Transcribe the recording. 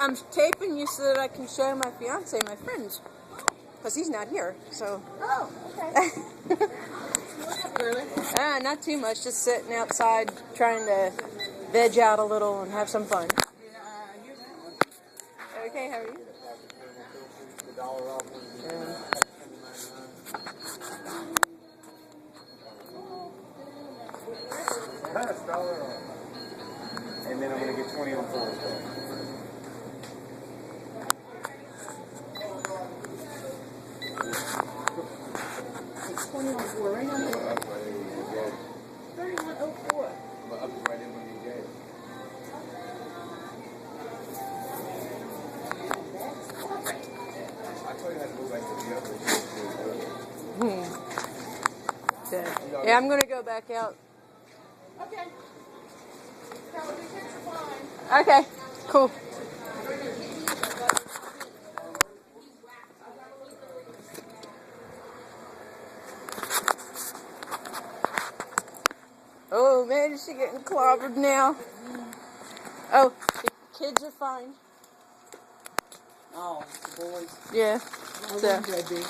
I'm taping you so that I can show my fiance my friends. Because he's not here, so. Oh, okay. What's up, girlie? Not too much. Just sitting outside trying to veg out a little and have some fun. Okay, how are you? That's $1 off. And then I'm going to get 20 on 4. 20 on 4, right on there. 3104. But up right in when you get it. I told you how to go back to the other. Yeah, I'm going to go back out. Okay. Now, these pictures are fine. Okay, cool. Oh man, is she getting clobbered now? Oh, the kids are fine. Oh, the boys. Yeah. How So. old would they be?